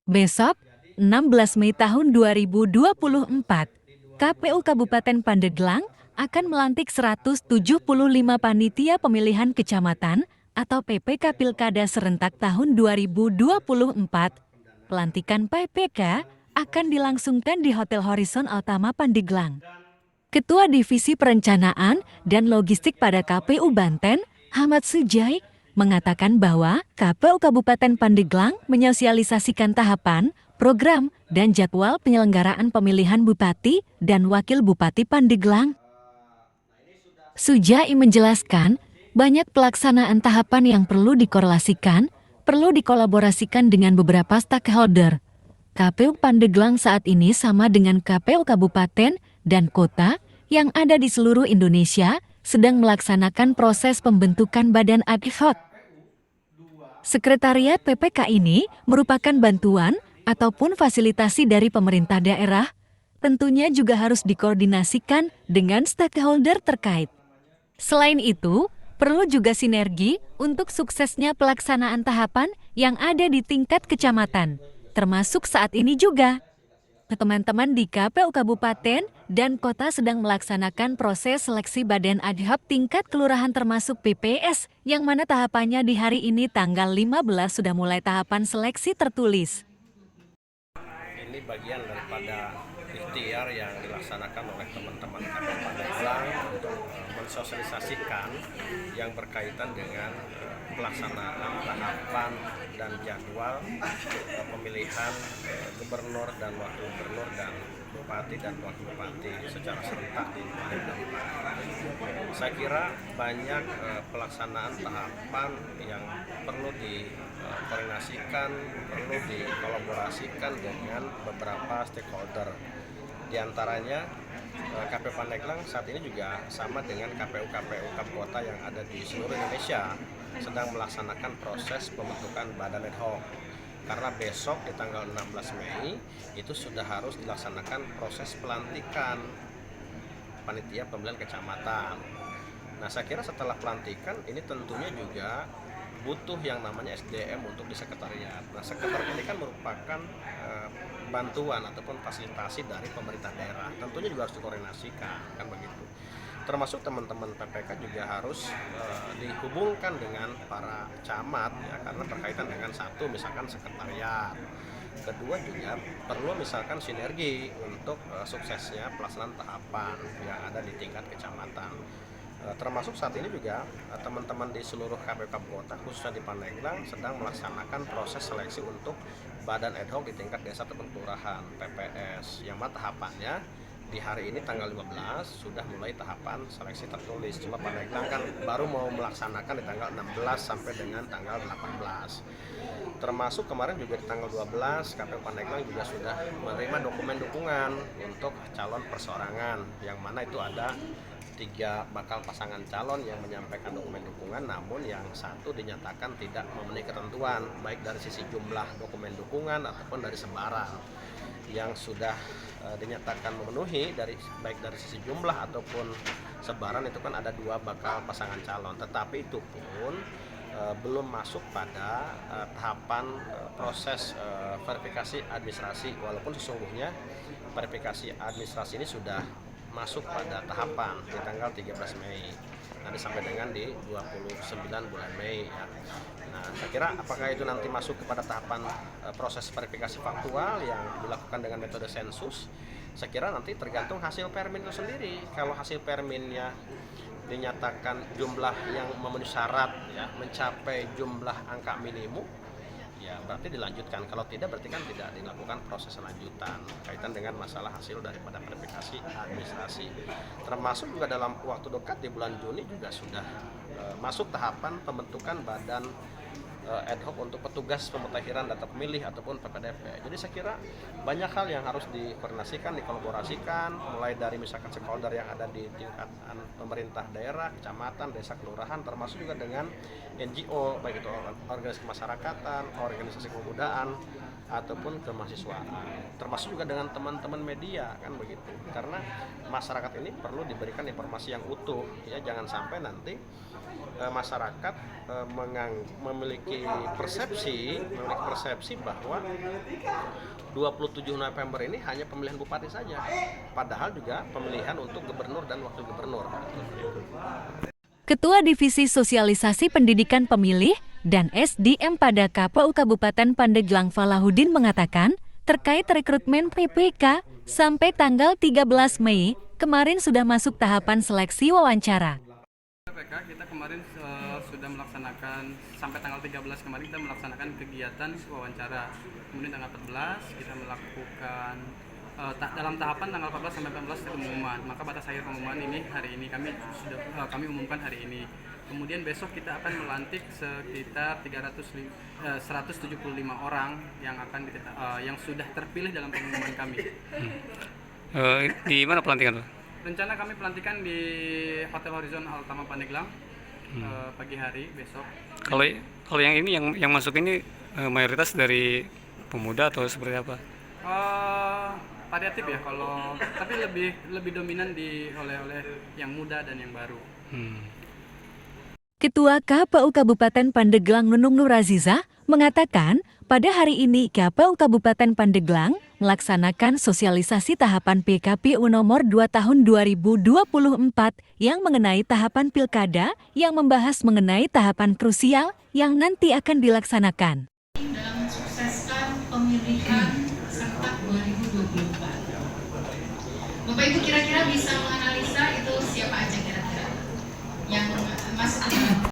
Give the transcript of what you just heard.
Besok, 16 Mei tahun 2024, KPU Kabupaten Pandeglang akan melantik 175 panitia pemilihan kecamatan atau PPK Pilkada serentak tahun 2024. Pelantikan PPK akan dilangsungkan di Hotel Horizon Utama Pandeglang. Ketua Divisi Perencanaan dan Logistik pada KPU Banten, Ahmad Sujai, mengatakan bahwa KPU Kabupaten Pandeglang menyosialisasikan tahapan, program, dan jadwal penyelenggaraan pemilihan Bupati dan Wakil Bupati Pandeglang. Sujai menjelaskan, banyak pelaksanaan tahapan yang perlu dikorelasikan, perlu dikolaborasikan dengan beberapa stakeholder. KPU Pandeglang saat ini sama dengan KPU Kabupaten dan Kota yang ada di seluruh Indonesia sedang melaksanakan proses pembentukan badan ad hoc. Sekretariat PPK ini merupakan bantuan ataupun fasilitasi dari pemerintah daerah, tentunya juga harus dikoordinasikan dengan stakeholder terkait. Selain itu, perlu juga sinergi untuk suksesnya pelaksanaan tahapan yang ada di tingkat kecamatan, termasuk saat ini juga. Teman-teman di KPU Kabupaten dan Kota sedang melaksanakan proses seleksi badan ad hoc tingkat kelurahan termasuk PPS, yang mana tahapannya di hari ini tanggal 15 sudah mulai tahapan seleksi tertulis. Ini bagian daripada ikhtiar yang dilaksanakan oleh teman-teman KPU Pandeglang untuk mensosialisasikan yang berkaitan dengan pelaksanaan tahapan dan jadwal pemilihan gubernur dan wakil gubernur dan bupati dan wakil bupati secara serentak di Pandeglang. Saya kira banyak pelaksanaan tahapan yang perlu dikoordinasikan, perlu dikolaborasikan dengan beberapa stakeholder. Di antaranya KPU Pandeglang saat ini juga sama dengan KPU-KPU Kabupaten yang ada di seluruh Indonesia sedang melaksanakan proses pembentukan badan ad hoc. Karena besok di tanggal 16 Mei itu sudah harus dilaksanakan proses pelantikan panitia pemilihan kecamatan. Nah, saya kira setelah pelantikan ini tentunya juga butuh yang namanya SDM untuk di sekretariat. Nah, sekretariat ini kan merupakan bantuan ataupun fasilitasi dari pemerintah daerah. Tentunya juga harus dikoordinasikan, kan begitu. Termasuk teman-teman PPK juga harus dihubungkan dengan para camat ya, karena berkaitan dengan satu misalkan sekretariat. Kedua juga perlu misalkan sinergi untuk suksesnya pelaksanaan tahapan yang ada di tingkat kecamatan. Termasuk saat ini juga teman-teman di seluruh KPU Kabupaten khususnya di Pandeglang sedang melaksanakan proses seleksi untuk badan ad hoc di tingkat desa ataupun kelurahan PPS yang mana tahapannya di hari ini tanggal 15 sudah mulai tahapan seleksi tertulis. Cuma Pandeglang kan baru mau melaksanakan di tanggal 16 sampai dengan tanggal 18. Termasuk kemarin juga di tanggal 12 KPU Pandeglang juga sudah menerima dokumen dukungan untuk calon perseorangan yang mana itu ada 3 bakal pasangan calon yang menyampaikan dokumen dukungan, namun yang satu dinyatakan tidak memenuhi ketentuan baik dari sisi jumlah dokumen dukungan ataupun dari sebaran. Yang sudah dinyatakan memenuhi baik dari sisi jumlah ataupun sebaran itu kan ada 2 bakal pasangan calon, tetapi itu pun belum masuk pada tahapan proses verifikasi administrasi, walaupun sesungguhnya verifikasi administrasi ini sudah masuk pada tahapan di tanggal 13 Mei nanti sampai dengan di 29 bulan Mei ya. Nah, saya kira apakah itu nanti masuk kepada tahapan proses verifikasi faktual yang dilakukan dengan metode sensus, saya kira nanti tergantung hasil permin itu sendiri. Kalau hasil perminnya dinyatakan jumlah yang memenuhi syarat ya, mencapai jumlah angka minimum, ya berarti dilanjutkan. Kalau tidak berarti kan tidak dilakukan proses lanjutan kaitan dengan masalah hasil daripada verifikasi administrasi. Termasuk juga dalam waktu dekat di bulan Juni juga sudah masuk tahapan pembentukan badan ad hoc untuk petugas pemutakhiran data pemilih ataupun PPDP. Jadi saya kira banyak hal yang harus dikoordinasikan, dikolaborasikan, mulai dari misalkan stakeholder yang ada di tingkatan pemerintah daerah, kecamatan, desa, kelurahan, termasuk juga dengan NGO, baik itu organisasi kemasyarakatan, organisasi kebudayaan, ataupun kemahasiswaan, termasuk juga dengan teman-teman media kan begitu, karena masyarakat ini perlu diberikan informasi yang utuh ya, jangan sampai nanti masyarakat memiliki persepsi bahwa 27 November ini hanya pemilihan bupati saja, padahal juga pemilihan untuk gubernur dan wakil gubernur. Ketua Divisi Sosialisasi Pendidikan Pemilih dan SDM pada KPU Kabupaten Pandeglang Falahuddin mengatakan, terkait rekrutmen PPK sampai tanggal 13 Mei, kemarin sudah masuk tahapan seleksi wawancara. PPK kita kemarin sudah melaksanakan, sampai tanggal 13 kemarin kita melaksanakan kegiatan wawancara. Kemudian tanggal 14 kita melakukan dalam tahapan tanggal 14 sampai 15 pengumuman. Maka batas akhir pengumuman ini hari ini kami umumkan hari ini. Kemudian besok kita akan melantik sekitar 175 orang yang sudah terpilih dalam pengumuman kami. Di mana pelantikan, Pak? Rencana kami pelantikan di Hotel Horizon Altama Pandeglang pagi hari besok. Kalau yang ini yang masuk ini mayoritas dari pemuda atau seperti apa? Variatif ya, tapi lebih dominan oleh yang muda dan yang baru. Ketua KPU Kabupaten Pandeglang Nunung Nuraziza mengatakan, pada hari ini KPU Kabupaten Pandeglang melaksanakan sosialisasi tahapan PKPU nomor 2 tahun 2024 yang mengenai tahapan pilkada yang membahas mengenai tahapan krusial yang nanti akan dilaksanakan. Dalam mensukseskan pemilihan serentak 2024. Bapak Ibu kira-kira bisa menganalisa itu siapa aja kira-kira yang masuk dalam